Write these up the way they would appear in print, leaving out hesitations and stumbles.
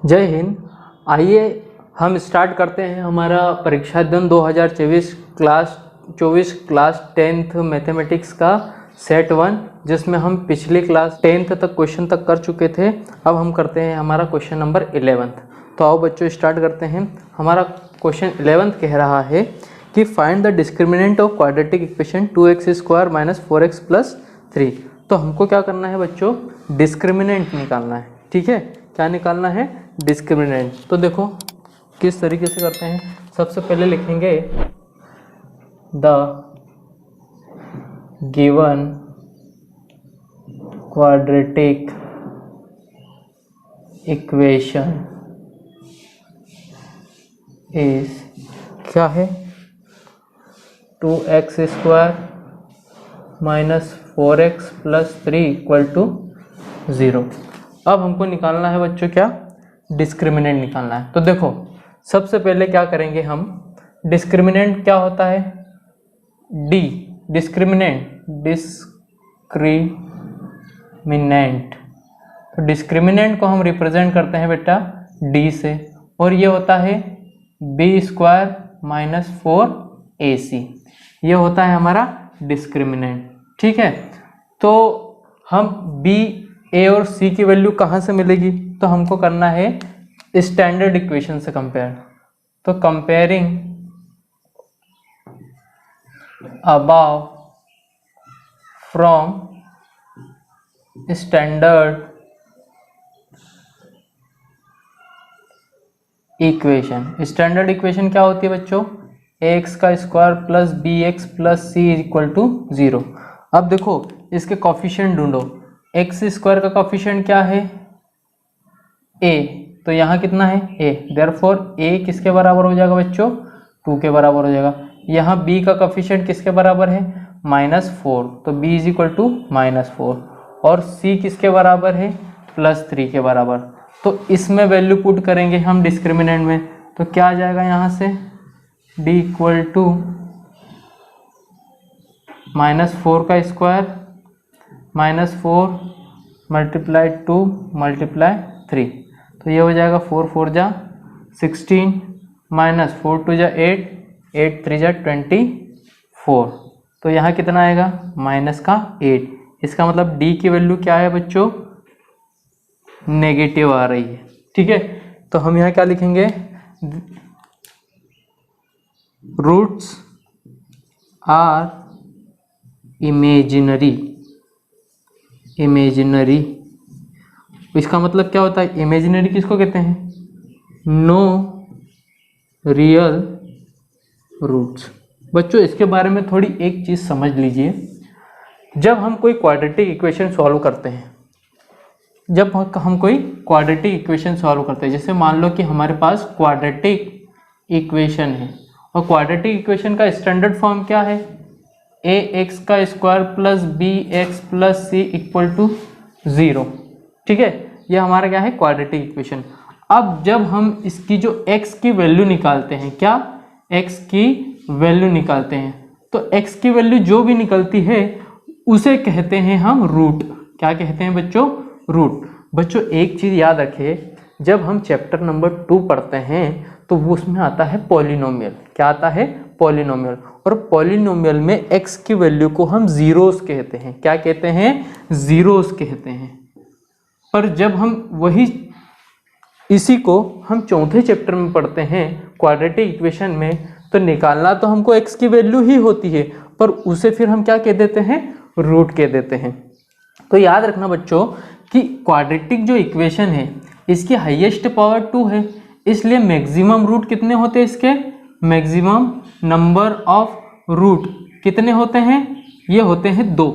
जय हिंद। आइए हम स्टार्ट करते हैं हमारा परीक्षा दिन 2024 क्लास 10th मैथमेटिक्स का सेट 1, जिसमें हम पिछली क्लास 10th तक क्वेश्चन तक कर चुके थे। अब हम करते हैं हमारा क्वेश्चन नंबर 11th। तो आओ बच्चों स्टार्ट करते हैं। हमारा क्वेश्चन 11th कह रहा है कि find the discriminant of quadratic equation 2x² - 4x + 3। तो हमको क्या करना है बच्चों, डिस्क्रिमिनेंट निकालना है। ठीक है, क्या निकालना है, डिस्क्रिमिनेंट। तो देखो किस तरीके से करते हैं। सबसे पहले लिखेंगे the given quadratic equation is क्या है, 2x² - 4x + 3 = 0। अब हमको निकालना है बच्चों क्या, डिस्क्रिमिनेंट निकालना है। तो देखो सबसे पहले क्या करेंगे हम, डिस्क्रिमिनेंट क्या होता है, डी, डिस्क्रिमिनेंट। तो डिस्क्रिमिनेंट को हम रिप्रेजेंट करते हैं बेटा डी से, और ये होता है b² - 4ac। ये होता है हमारा डिस्क्रिमिनेंट। ठीक है, तो हम b, a और c की वैल्यू कहाँ से मिलेगी, तो हमको करना है स्टैंडर्ड इक्वेशन से कंपेयर। तो comparing above from standard equation. Standard equation क्या होती है बच्चों, ax² + bx + c = 0। अब देखो इसके कॉफिशिएंट ढूंढो। x² का कॉफिशिएंट क्या है, a, तो यहाँ कितना है a, देयरफॉर a किसके बराबर हो जाएगा बच्चों, 2 के बराबर हो जाएगा। यहाँ b का कॉफिशिएंट किसके बराबर है, -4, तो b = -4, और c किसके बराबर है, +3 के बराबर। तो इसमें वैल्यू पुट करेंगे हम डिस्क्रिमिनेंट में, तो क्या आ जाएगा यहाँ से, d = -4 का स्क्वायर -4 × 2 × 3, तो ये हो जाएगा 4 4 जा 16 -4 2 जा 8 8 3 जा 24। तो यहाँ कितना आएगा, -8। इसका मतलब d की वैल्यू क्या है बच्चों, नेगेटिव आ रही है। ठीक है, तो हम यहाँ क्या लिखेंगे, रूट्स आर इमेजिनरी। इसका मतलब क्या होता है, इमेजिनरी किसको कहते हैं, नो रियल रूट्स। बच्चों इसके बारे में थोड़ी एक चीज़ समझ लीजिए। जब हम कोई क्वाड्रेटिक इक्वेशन सॉल्व करते हैं, जैसे मान लो कि हमारे पास क्वाड्रेटिक इक्वेशन है, और क्वाड्रेटिक इक्वेशन का स्टैंडर्ड फॉर्म क्या है, ax² + bx + c = 0। ठीक है, ये हमारा क्या है, क्वाड्रेटिक इक्वेशन। अब जब हम इसकी जो x की वैल्यू निकालते हैं, क्या x की वैल्यू निकालते हैं, तो x की वैल्यू जो भी निकलती है उसे कहते हैं हम रूट। क्या कहते हैं बच्चों, रूट। बच्चों एक चीज़ याद रखें, जब हम चैप्टर नंबर 2 पढ़ते हैं तो वो उसमें आता है पॉलिनोमियल। क्या आता है, पॉलिनोमियल। और पॉलिनोमियल में x की वैल्यू को हम जीरोस कहते हैं। क्या कहते हैं, जीरोस कहते हैं। पर जब हम इसी को हम चौथे चैप्टर में पढ़ते हैं क्वाड्रेटिक इक्वेशन में, तो निकालना तो हमको x की वैल्यू ही होती है, पर उसे फिर हम क्या कह देते हैं, रूट कह देते हैं। तो याद रखना बच्चों कि क्वाड्रेटिक जो इक्वेशन है इसकी हाईएस्ट पावर 2 है, इसलिए मैक्सिमम रूट कितने होते हैं, इसके मैक्सिमम नंबर ऑफ रूट कितने होते हैं, ये होते हैं 2।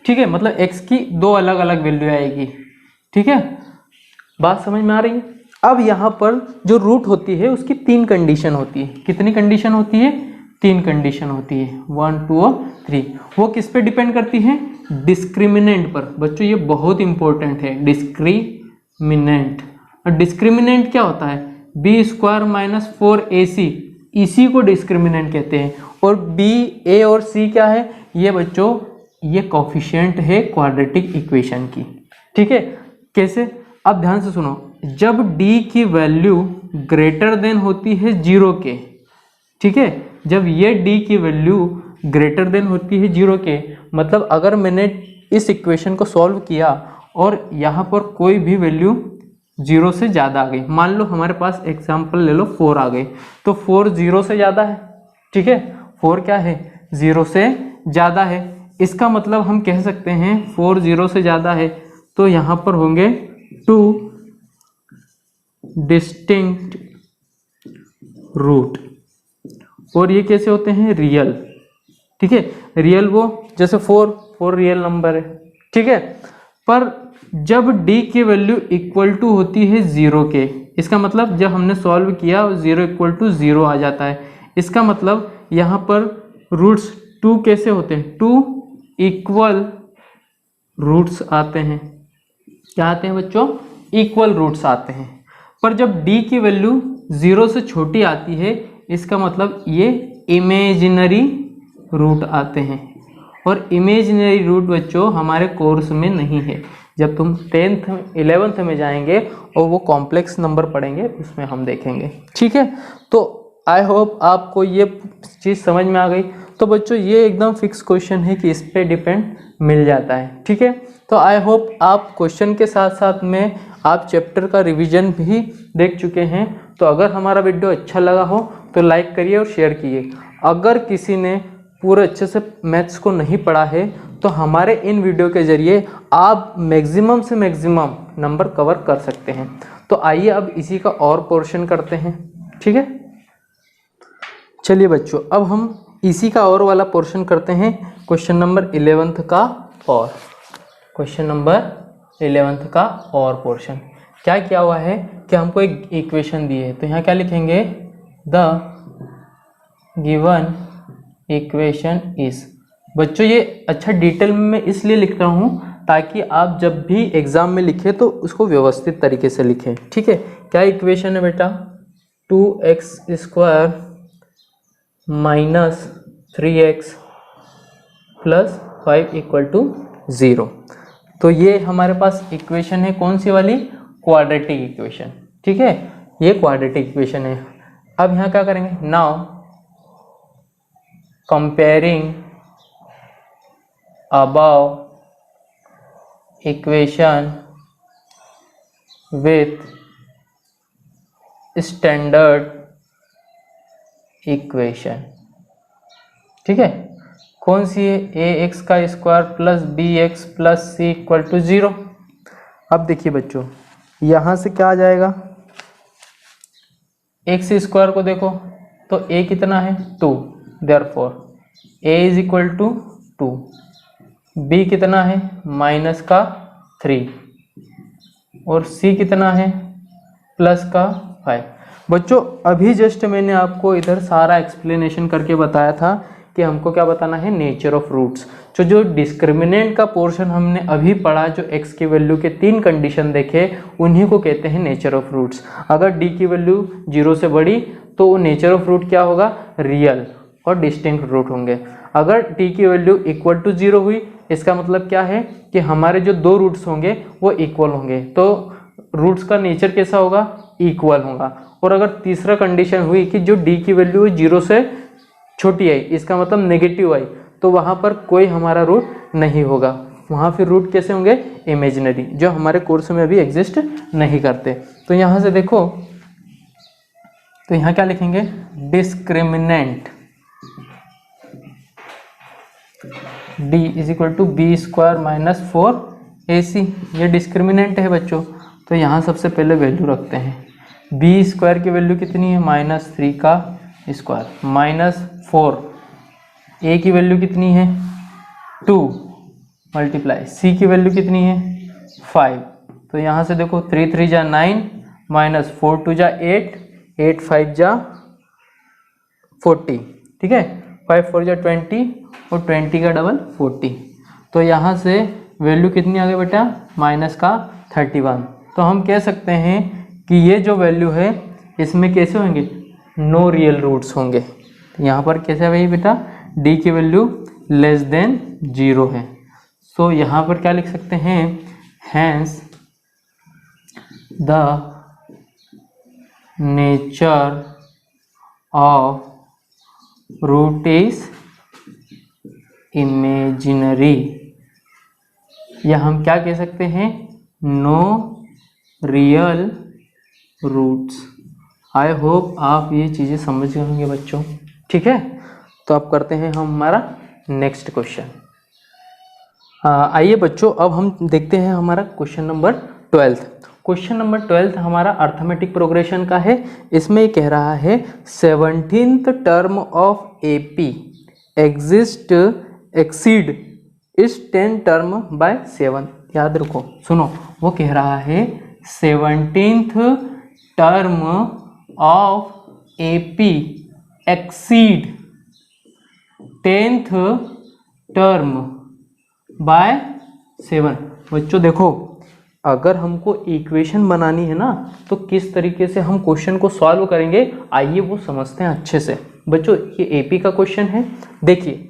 ठीक है, मतलब x की 2 अलग अलग वैल्यू आएगी। ठीक है, बात समझ में आ रही है। अब यहाँ पर जो रूट होती है उसकी 3 कंडीशन होती है। कितनी कंडीशन होती है, 3 कंडीशन होती है, 1 2 और 3। वो किस पे डिपेंड करती है, डिस्क्रिमिनेंट पर। बच्चों ये बहुत इंपॉर्टेंट है, डिस्क्रिमिनेंट। और डिस्क्रिमिनेंट क्या होता है, b² - 4ac, इसी को डिस्क्रिमिनेंट कहते हैं। और b, a और c क्या है, ये बच्चों ये कोफिशिएंट है क्वाड्रेटिक इक्वेशन की। ठीक है, कैसे? अब ध्यान से सुनो, जब d की वैल्यू ग्रेटर देन होती है 0 के, ठीक है, जब ये d की वैल्यू ग्रेटर देन होती है 0 के, मतलब अगर मैंने इस इक्वेशन को सॉल्व किया और यहाँ पर कोई भी वैल्यू 0 से ज़्यादा आ गई, मान लो हमारे पास एग्जाम्पल ले लो 4 आ गई, तो 4 0 से ज़्यादा है। ठीक है, 4 क्या है? 0 से ज़्यादा है। इसका मतलब हम कह सकते हैं 4 0 से ज़्यादा है, तो यहाँ पर होंगे 2 डिस्टिंक्ट रूट, और ये कैसे होते हैं? रियल। ठीक है, रियल वो जैसे 4 रियल नंबर है। ठीक है, पर जब d की वैल्यू इक्वल टू होती है 0 के, इसका मतलब जब हमने सॉल्व किया 0 इक्वल टू 0 आ जाता है। इसका मतलब यहाँ पर रूट्स 2 कैसे होते हैं? 2 इक्वल रूट्स आते हैं। क्या आते हैं बच्चों? इक्वल रूट्स आते हैं। पर जब d की वैल्यू 0 से छोटी आती है, इसका मतलब ये इमेजिनरी रूट आते हैं, और इमेजिनरी रूट बच्चों हमारे कोर्स में नहीं है। जब तुम 10th 11th में जाएंगे और वो कॉम्प्लेक्स नंबर पढ़ेंगे, उसमें हम देखेंगे। ठीक है, तो आई होप आपको ये चीज़ समझ में आ गई। तो बच्चों ये एकदम फिक्स क्वेश्चन है कि इस पे डिपेंड मिल जाता है। ठीक है, तो आई होप आप क्वेश्चन के साथ साथ में आप चैप्टर का रिवीजन भी देख चुके हैं। तो अगर हमारा वीडियो अच्छा लगा हो तो लाइक करिए और शेयर कीजिए। अगर किसी ने पूरे अच्छे से मैथ्स को नहीं पढ़ा है तो हमारे इन वीडियो के ज़रिए आप मैक्सिमम से मैक्सिमम नंबर कवर कर सकते हैं। तो आइए अब इसी का और पोर्शन करते हैं। ठीक है, चलिए बच्चों, अब हम इसी का और वाला पोर्शन करते हैं, क्वेश्चन नंबर 11th का। और क्वेश्चन नंबर 11th का और पोर्शन क्या किया हुआ है कि हमको एक इक्वेशन दी है, तो यहाँ क्या लिखेंगे? The given equation is. बच्चों ये अच्छा डिटेल में मैं इसलिए लिख रहा हूँ ताकि आप जब भी एग्जाम में लिखें तो उसको व्यवस्थित तरीके से लिखें। ठीक है, क्या इक्वेशन है बेटा? 2x² minus 3x plus 5 equal to 0। तो ये हमारे पास इक्वेशन है, कौन सी वाली? Quadratic equation. ठीक है, ये क्वाड्रेटिक इक्वेशन है। अब यहाँ क्या करेंगे? Now comparing above equation with standard equation. ठीक है, कौन सी है? ax² plus bx plus c equal to 0। अब देखिए बच्चों, यहाँ से क्या आ जाएगा? x² को देखो तो a कितना है? 2, therefore a is equal to 2। b कितना है? माइनस का 3, और c कितना है? प्लस का 5। बच्चों अभी जस्ट मैंने आपको इधर सारा एक्सप्लेनेशन करके बताया था कि हमको क्या बताना है? Nature of roots. जो डिस्क्रिमिनेंट का पोर्शन हमने अभी पढ़ा, जो x की वैल्यू के 3 कंडीशन देखे, उन्हीं को कहते हैं नेचर ऑफ रूट्स। अगर d की वैल्यू 0 से बड़ी तो नेचर ऑफ रूट क्या होगा? रियल और डिस्टिंक्ट रूट होंगे। अगर t की वैल्यू इक्वल टू 0 हुई, इसका मतलब क्या है कि हमारे जो 2 रूट्स होंगे वो इक्वल होंगे, तो रूट्स का नेचर कैसा होगा? इक्वल होगा। और अगर तीसरा कंडीशन हुई कि जो d की वैल्यू 0 से छोटी आई, इसका मतलब नेगेटिव आई, तो वहाँ पर कोई हमारा रूट नहीं होगा। वहाँ फिर रूट कैसे होंगे? इमेजिनरी, जो हमारे कोर्स में अभी एग्जिस्ट नहीं करते। तो यहाँ से देखो, तो यहाँ क्या लिखेंगे? Discriminant d is equal to b² minus 4ac। ये डिस्क्रिमिनेंट है बच्चों, तो यहाँ सबसे पहले वैल्यू रखते हैं। b² की वैल्यू कितनी है? माइनस 3 का स्क्वायर माइनस 4, a की वैल्यू कितनी है? 2 मल्टीप्लाई c की वैल्यू कितनी है? 5। तो यहाँ से देखो 3 3 जा 9 माइनस 4 2 जा 8, 8 5 जा 40। ठीक है, 5 4 जा 20 और 20 का डबल 40। तो यहाँ से वैल्यू कितनी आ गई बेटा? माइनस का 31। तो हम कह सकते हैं कि ये जो वैल्यू है इसमें कैसे होंगे? नो रियल रूट्स होंगे। यहाँ पर कैसे भाई बेटा? d की वैल्यू लेस देन 0 है। सो यहाँ पर क्या लिख सकते हैं, hence the nature of root is imaginary, या हम क्या कह सकते हैं, no real roots. I hope आप ये चीज़ें समझ गए होंगे बच्चों, ठीक है। तो अब करते हैं हम हमारा नेक्स्ट क्वेश्चन। आइए बच्चों, अब हम देखते हैं हमारा क्वेश्चन नंबर 12। क्वेश्चन नंबर 12 हमारा अर्थमेटिक प्रोग्रेशन का है। इसमें कह रहा है 17th term of AP exceed इस 10 टर्म बाय 7। याद रखो, सुनो, वो कह रहा है 17th term of AP exceed 10th term by 7। बच्चों देखो, अगर हमको इक्वेशन बनानी है ना, तो किस तरीके से हम क्वेश्चन को सॉल्व करेंगे, आइए वो समझते हैं अच्छे से। बच्चों ये एपी का क्वेश्चन है। देखिए,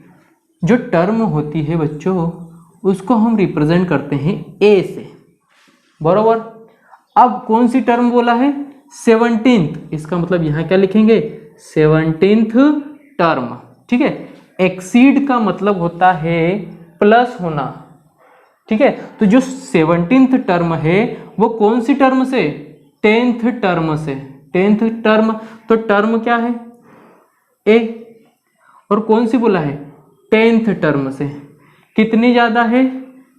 जो टर्म होती है बच्चों, उसको हम रिप्रेजेंट करते हैं ए से, बरोबर। अब कौन सी टर्म बोला है, 17th, इसका मतलब यहाँ क्या लिखेंगे, 17th टर्म, ठीक है। एक्सीड का मतलब होता है प्लस होना, ठीक है। तो जो 17th टर्म है वो कौन सी टर्म से, 10th टर्म से। 10th टर्म, तो टर्म क्या है, ए, और कौन सी बोला है, 10th टर्म से। कितनी ज़्यादा है,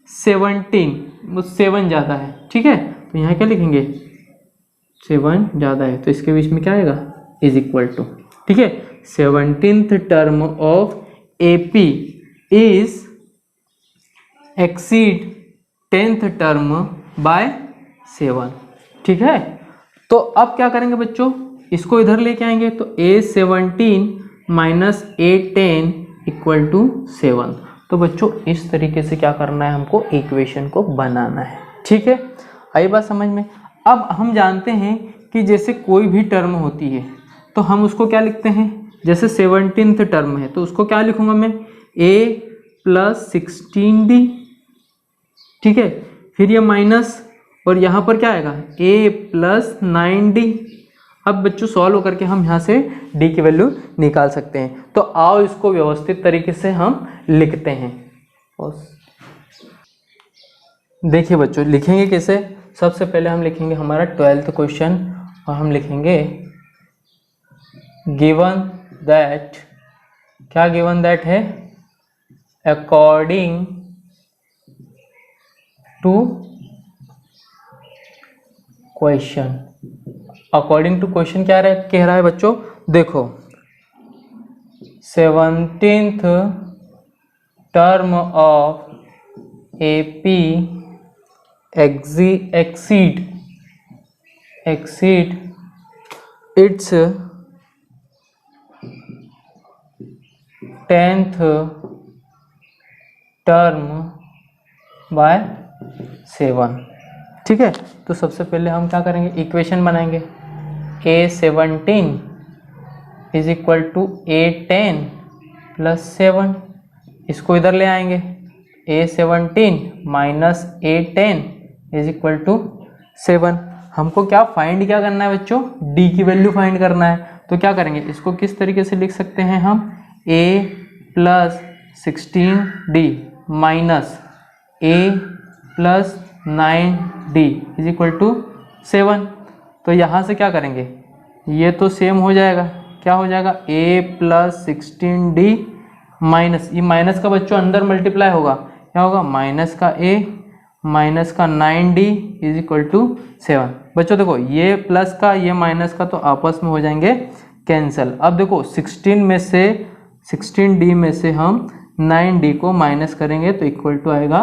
17, वो 7 ज़्यादा है, ठीक है। तो यहाँ क्या लिखेंगे, 7 ज़्यादा है, तो इसके बीच में क्या आएगा, इज इक्वल टू, ठीक है। 17th term of AP is exceed 10th term by 7, ठीक है। तो अब क्या करेंगे बच्चों, इसको इधर लेके आएंगे, तो A17 minus A10 equal to 7। तो बच्चों इस तरीके से क्या करना है, हमको इक्वेशन को बनाना है, ठीक है। आई बात समझ में। अब हम जानते हैं कि जैसे कोई भी टर्म होती है तो हम उसको क्या लिखते हैं, जैसे 17th टर्म है तो उसको क्या लिखूंगा मैं, A प्लस 16D, ठीक है। फिर ये माइनस, और यहाँ पर क्या आएगा, A प्लस 9D। अब बच्चों सॉल्व करके हम यहाँ से D की वैल्यू निकाल सकते हैं। तो आओ इसको व्यवस्थित तरीके से हम लिखते हैं। देखिए बच्चों, लिखेंगे कैसे, सबसे पहले हम लिखेंगे हमारा 12th क्वेश्चन, और हम लिखेंगे गिवन दैट, क्या गिवन दैट है, according to question. According to question क्या कह रहा है बच्चों, देखो 17th term of AP exceed its 10th term by 7, ठीक है। तो सबसे पहले हम क्या करेंगे, इक्वेशन बनाएंगे। A17 is equal to A10 plus 7, इसको इधर ले आएंगे। A17 minus A10 is equal to 7। हमको क्या फाइंड क्या करना है बच्चों, D की वैल्यू फाइंड करना है। तो क्या करेंगे, इसको किस तरीके से लिख सकते हैं हम, A plus 16D minus A plus 9D is equal to 7। तो यहाँ से क्या करेंगे, ये तो सेम हो जाएगा, क्या हो जाएगा, A प्लस 16D माइनस, ये माइनस का बच्चों अंदर मल्टीप्लाई होगा, क्या होगा, माइनस का A माइनस का 9D इज इक्वल टू 7। बच्चों देखो, ये प्लस का ये माइनस का तो आपस में हो जाएंगे कैंसिल। अब देखो 16D में से हम 9D को माइनस करेंगे तो इक्वल टू आएगा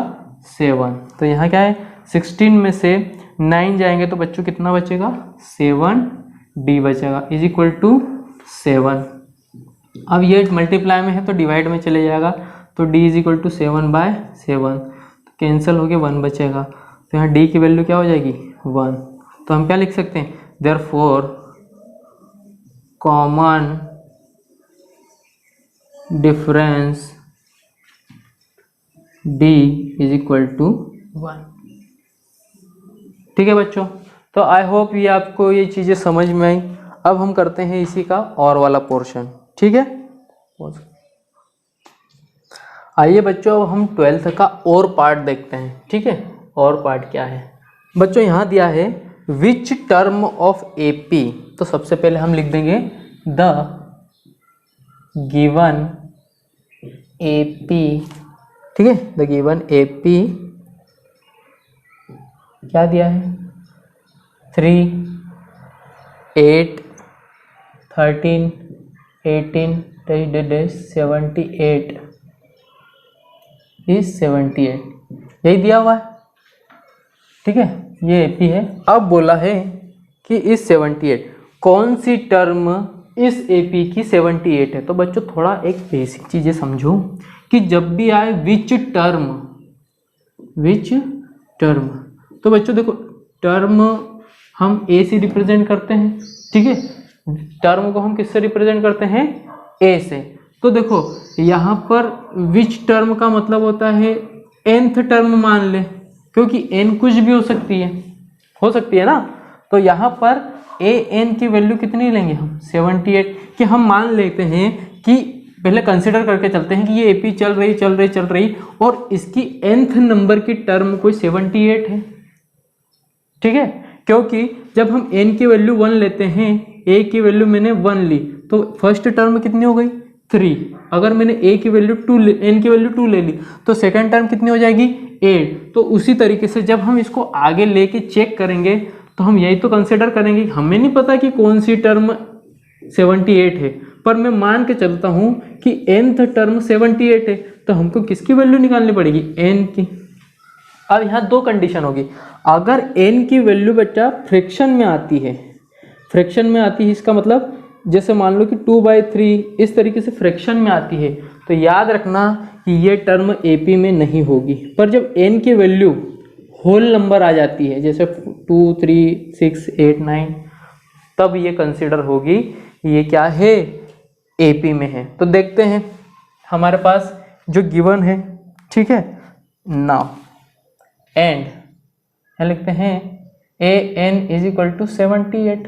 7। तो यहाँ क्या है, 16 में से 9 जाएंगे तो बच्चों कितना बचेगा, 7D बचेगा इज इक्वल टू 7। अब ये मल्टीप्लाई में है तो डिवाइड में चले जाएगा, तो D is equal to 7/7, cancel हो गया, 1 बचेगा। तो यहाँ D की वैल्यू क्या हो जाएगी, 1। तो हम क्या लिख सकते हैं, therefore common difference d is equal to 1। ठीक है बच्चों, तो आई होप ये आपको ये चीज़ें समझ में आई। अब हम करते हैं इसी का और वाला पोर्शन। ठीक है, आइए बच्चों अब हम 12th का और पार्ट देखते हैं। ठीक है, और पार्ट क्या है बच्चों, यहाँ दिया है विच टर्म ऑफ एपी। तो सबसे पहले हम लिख देंगे द गिवन एपी। ठीक है, द गिवन एपी क्या दिया है, 3, 8, 13, 18, 78 इज 78, यही दिया हुआ है। ठीक है, ये एपी है। अब बोला है कि इस 78 कौन सी टर्म इस एपी की 78 है। तो बच्चों थोड़ा एक बेसिक चीज़ें समझो कि जब भी आए विच टर्म, तो बच्चों देखो टर्म हम ए से रिप्रेजेंट करते हैं। ठीक है, टर्म को हम किससे रिप्रेजेंट करते हैं, ए से। तो देखो यहाँ पर विच टर्म का मतलब होता है nth टर्म मान ले, क्योंकि n कुछ भी हो सकती है ना। तो यहाँ पर an की वैल्यू कितनी लेंगे हम, 78। कि हम मान लेते हैं कि पहले कंसिडर करके चलते हैं कि ये एपी चल रही और इसकी nth नंबर की टर्म कोई 78 है। ठीक है, क्योंकि जब हम n की वैल्यू 1 लेते हैं, a की वैल्यू मैंने 1 ली, तो फर्स्ट टर्म कितनी हो गई, 3। अगर मैंने a की वैल्यू 2 n की वैल्यू 2 ले ली, तो सेकंड टर्म कितनी हो जाएगी, 8। तो उसी तरीके से जब हम इसको आगे लेके चेक करेंगे तो हम यही तो कंसिडर करेंगे। हमें नहीं पता कि कौन सी टर्म 78 है, पर मैं मान के चलता हूँ कि nth टर्म 78 है, तो हमको किसकी वैल्यू निकालनी पड़ेगी, n की। अब यहाँ दो कंडीशन होगी। अगर n की वैल्यू बच्चा फ्रैक्शन में आती है, इसका मतलब जैसे मान लो कि 2/3 इस तरीके से फ्रैक्शन में आती है, तो याद रखना कि ये टर्म एपी में नहीं होगी। पर जब n की वैल्यू होल नंबर आ जाती है, जैसे 2, 3, 6, 8, 9, तब ये कंसिडर होगी ये क्या है, एपी में है। तो देखते हैं हमारे पास जो गिवन है। ठीक है, नाउ एंड लिखते हैं an is equal to 78,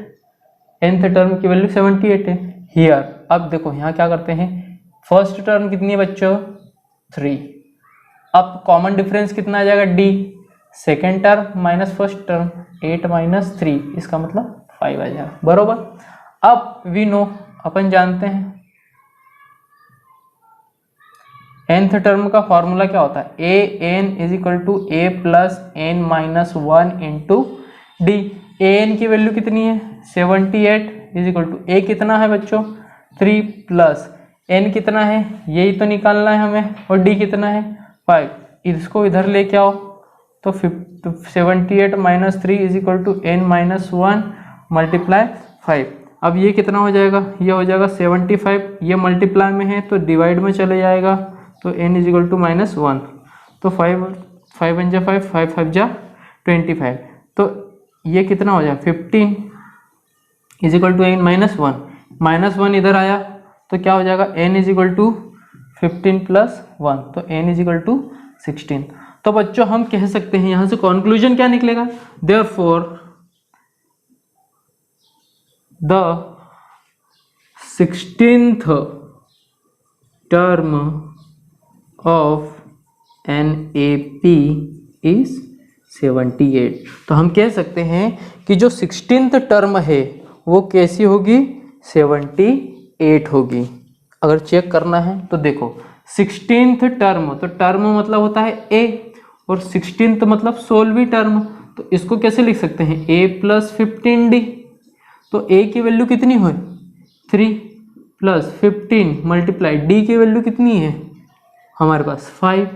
nth term की वैल्यू 78 है हियर। अब देखो यहाँ क्या करते हैं, फर्स्ट टर्म कितनी है बच्चों, 3। अब कॉमन डिफरेंस कितना आ जाएगा, d। Second term minus first term, 8 - 3, इसका मतलब 5 आ जाएगा, बरोबर। अब वी नो, अपन जानते हैं nth टर्म का फॉर्मूला क्या होता है, an is equal to a plus n minus 1 into D. an की वैल्यू कितनी है, 78 इज इक्वल टू a कितना है बच्चों, 3 प्लस n कितना है, यही तो निकालना है हमें, और d कितना है, 5। इसको इधर लेके आओ तो 78 - 3 is equal to n minus 1 multiply 5। अब ये कितना हो जाएगा, ये हो जाएगा 75। ये मल्टीप्लाई में है तो डिवाइड में चले जाएगा, तो n इज इक्वल टू -1। तो 5 5 × 5 5 5 × 25। तो ये कितना हो जाएगा, 15 is equal to n minus 1 इधर आया तो क्या हो जाएगा, n is equal to 15 plus 1, तो n इज इक्वल टू 16। तो बच्चों हम कह सकते हैं यहाँ से कंक्लूजन क्या निकलेगा, therefore the 16th term of an AP is 78। तो हम कह सकते हैं कि जो 16th टर्म है वो कैसी होगी, 78 होगी। अगर चेक करना है तो देखो 16th टर्म, तो टर्म मतलब होता है a, और 16th मतलब 16वीं टर्म। तो इसको कैसे लिख सकते हैं, a प्लस 15d। तो a की वैल्यू कितनी हुई, 3 प्लस 15 मल्टीप्लाई d की वैल्यू कितनी है हमारे पास 5।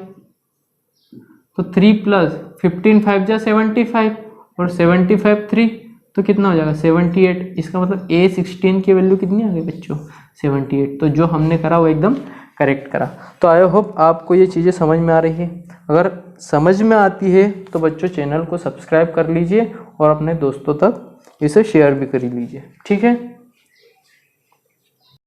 तो 3 प्लस 15 5 × 75, और 75 3, तो कितना हो जाएगा 78। इसका मतलब A16 की वैल्यू कितनी आ गई बच्चों, 78। तो जो हमने करा वो एकदम करेक्ट करा। तो आई होप आपको ये चीज़ें समझ में आ रही है। अगर समझ में आती है तो बच्चों चैनल को सब्सक्राइब कर लीजिए और अपने दोस्तों तक इसे शेयर भी कर लीजिए। ठीक है।